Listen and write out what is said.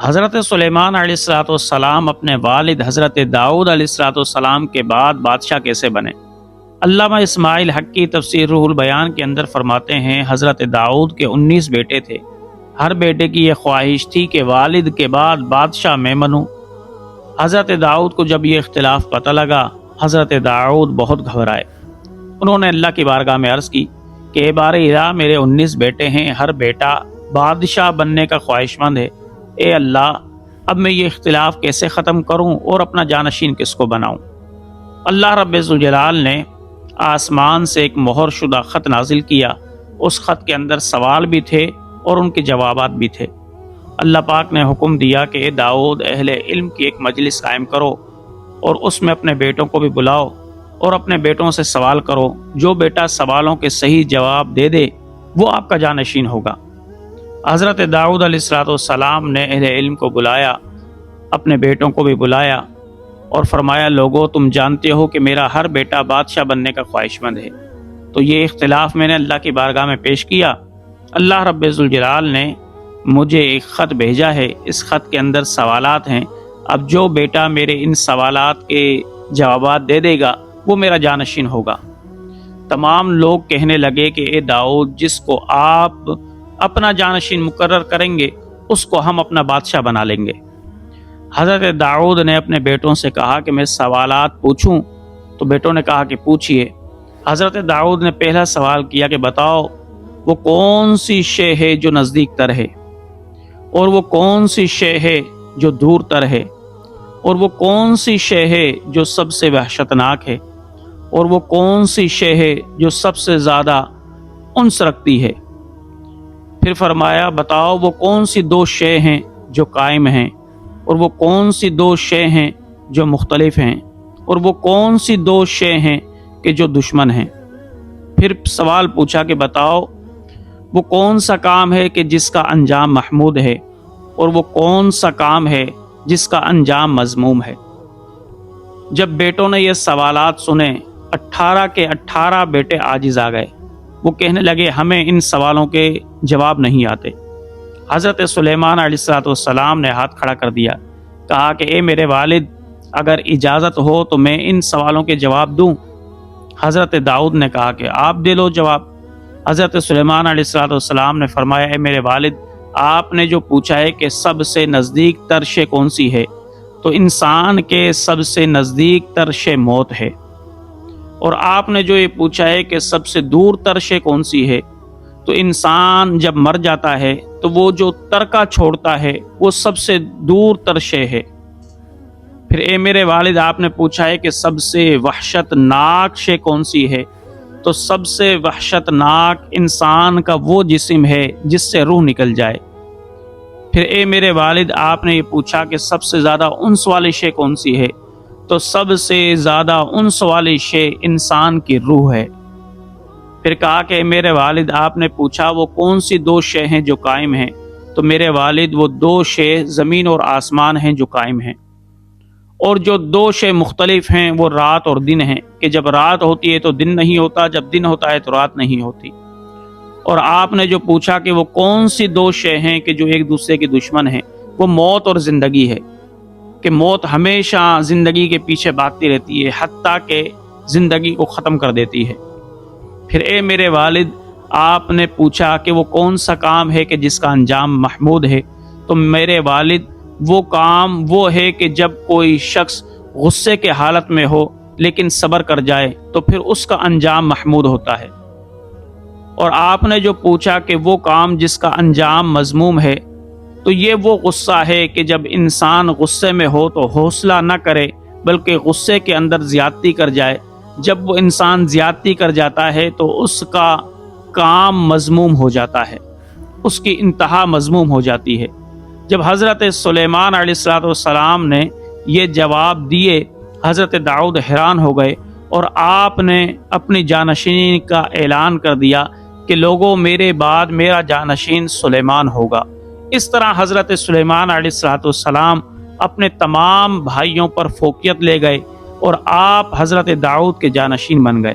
حضرت سلیمان علیہ السلام اپنے والد حضرت داؤد علیہ السلام کے بعد بادشاہ کیسے بنے؟ علامہ اسماعیل حق کی تفسیر روح البیان کے اندر فرماتے ہیں حضرت داؤد کے 19 بیٹے تھے۔ ہر بیٹے کی یہ خواہش تھی کہ والد کے بعد بادشاہ میں بنوں۔ حضرت داؤد کو جب یہ اختلاف پتہ لگا، حضرت داؤد بہت گھبرائے۔ انہوں نے اللہ کی بارگاہ میں عرض کی کہ اے بار الہ، میرے 19 بیٹے ہیں، ہر بیٹا بادشاہ بننے کا خواہش مند ہے۔ اے اللہ، اب میں یہ اختلاف کیسے ختم کروں اور اپنا جانشین کس کو بناؤں؟ اللہ رب ذوالجلال نے آسمان سے ایک مہر شدہ خط نازل کیا۔ اس خط کے اندر سوال بھی تھے اور ان کے جوابات بھی تھے۔ اللہ پاک نے حکم دیا کہ اے داؤد، اہل علم کی ایک مجلس قائم کرو اور اس میں اپنے بیٹوں کو بھی بلاؤ اور اپنے بیٹوں سے سوال کرو۔ جو بیٹا سوالوں کے صحیح جواب دے دے وہ آپ کا جانشین ہوگا۔ حضرت داؤد علیہ السلام نے اہل علم کو بلایا، اپنے بیٹوں کو بھی بلایا اور فرمایا، لوگو، تم جانتے ہو کہ میرا ہر بیٹا بادشاہ بننے کا خواہش مند ہے، تو یہ اختلاف میں نے اللہ کی بارگاہ میں پیش کیا۔ اللہ رب ذوالجلال نے مجھے ایک خط بھیجا ہے، اس خط کے اندر سوالات ہیں۔ اب جو بیٹا میرے ان سوالات کے جوابات دے دے گا وہ میرا جانشین ہوگا۔ تمام لوگ کہنے لگے کہ اے داؤد، جس کو آپ اپنا جانشین مقرر کریں گے اس کو ہم اپنا بادشاہ بنا لیں گے۔ حضرت داؤد نے اپنے بیٹوں سے کہا کہ میں سوالات پوچھوں؟ تو بیٹوں نے کہا کہ پوچھئے۔ حضرت داؤد نے پہلا سوال کیا کہ بتاؤ، وہ کون سی شے ہے جو نزدیک تر ہے، اور وہ کون سی شے ہے جو دور تر ہے، اور وہ کون سی شے ہے جو سب سے وحشتناک ہے، اور وہ کون سی شے ہے جو سب سے زیادہ انس رکھتی ہے؟ پھر فرمایا، بتاؤ وہ کون سی دو شے ہیں جو قائم ہیں، اور وہ کون سی دو شے ہیں جو مختلف ہیں، اور وہ کون سی دو شے ہیں کہ جو دشمن ہیں؟ پھر سوال پوچھا کہ بتاؤ وہ کون سا کام ہے کہ جس کا انجام محمود ہے، اور وہ کون سا کام ہے جس کا انجام مذموم ہے؟ جب بیٹوں نے یہ سوالات سنے، 18 کے 18 بیٹے عاجز آ گئے۔ وہ کہنے لگے، ہمیں ان سوالوں کے جواب نہیں آتے۔ حضرت سلیمان علیہ السلام نے ہاتھ کھڑا کر دیا، کہا کہ اے میرے والد، اگر اجازت ہو تو میں ان سوالوں کے جواب دوں۔ حضرت داؤد نے کہا کہ آپ دے لو جواب۔ حضرت سلیمان علیہ السلام نے فرمایا، اے میرے والد، آپ نے جو پوچھا ہے کہ سب سے نزدیک تر شے کون سی ہے، تو انسان کے سب سے نزدیک تر شے موت ہے۔ اور آپ نے جو یہ پوچھا ہے کہ سب سے دور تر شے کون سی ہے، تو انسان جب مر جاتا ہے تو وہ جو ترکہ چھوڑتا ہے وہ سب سے دور تر شے ہے۔ پھر اے میرے والد، آپ نے پوچھا ہے کہ سب سے وحشت ناک شے کون سی ہے، تو سب سے وحشت ناک انسان کا وہ جسم ہے جس سے روح نکل جائے۔ پھر اے میرے والد، آپ نے یہ پوچھا کہ سب سے زیادہ انس والی شے کون سی ہے، تو سب سے زیادہ انس والی شے انسان کی روح ہے۔ پھر کہا کہ میرے والد، آپ نے پوچھا وہ کون سی دو شے ہیں جو قائم ہیں، تو میرے والد، وہ دو شے زمین اور آسمان ہیں جو قائم ہیں، اور جو دو شے مختلف ہیں وہ رات اور دن ہیں، کہ جب رات ہوتی ہے تو دن نہیں ہوتا، جب دن ہوتا ہے تو رات نہیں ہوتی۔ اور آپ نے جو پوچھا کہ وہ کون سی دو شے ہیں کہ جو ایک دوسرے کے دشمن ہیں، وہ موت اور زندگی ہے، کہ موت ہمیشہ زندگی کے پیچھے بھاگتی رہتی ہے حتیٰ کہ زندگی کو ختم کر دیتی ہے۔ پھر اے میرے والد، آپ نے پوچھا کہ وہ کون سا کام ہے کہ جس کا انجام محمود ہے، تو میرے والد، وہ کام وہ ہے کہ جب کوئی شخص غصے کے حالت میں ہو لیکن صبر کر جائے تو پھر اس کا انجام محمود ہوتا ہے۔ اور آپ نے جو پوچھا کہ وہ کام جس کا انجام مذموم ہے، تو یہ وہ غصہ ہے کہ جب انسان غصے میں ہو تو حوصلہ نہ کرے بلکہ غصے کے اندر زیادتی کر جائے۔ جب وہ انسان زیادتی کر جاتا ہے تو اس کا کام مذموم ہو جاتا ہے، اس کی انتہا مذموم ہو جاتی ہے۔ جب حضرت سلیمان علیہ السلام نے یہ جواب دیے، حضرت داؤد حیران ہو گئے اور آپ نے اپنی جانشینی کا اعلان کر دیا کہ لوگوں، میرے بعد میرا جانشین سلیمان ہوگا۔ اس طرح حضرت سلیمان علیہ السلام اپنے تمام بھائیوں پر فوقیت لے گئے اور آپ حضرت داؤد کے جانشین بن گئے۔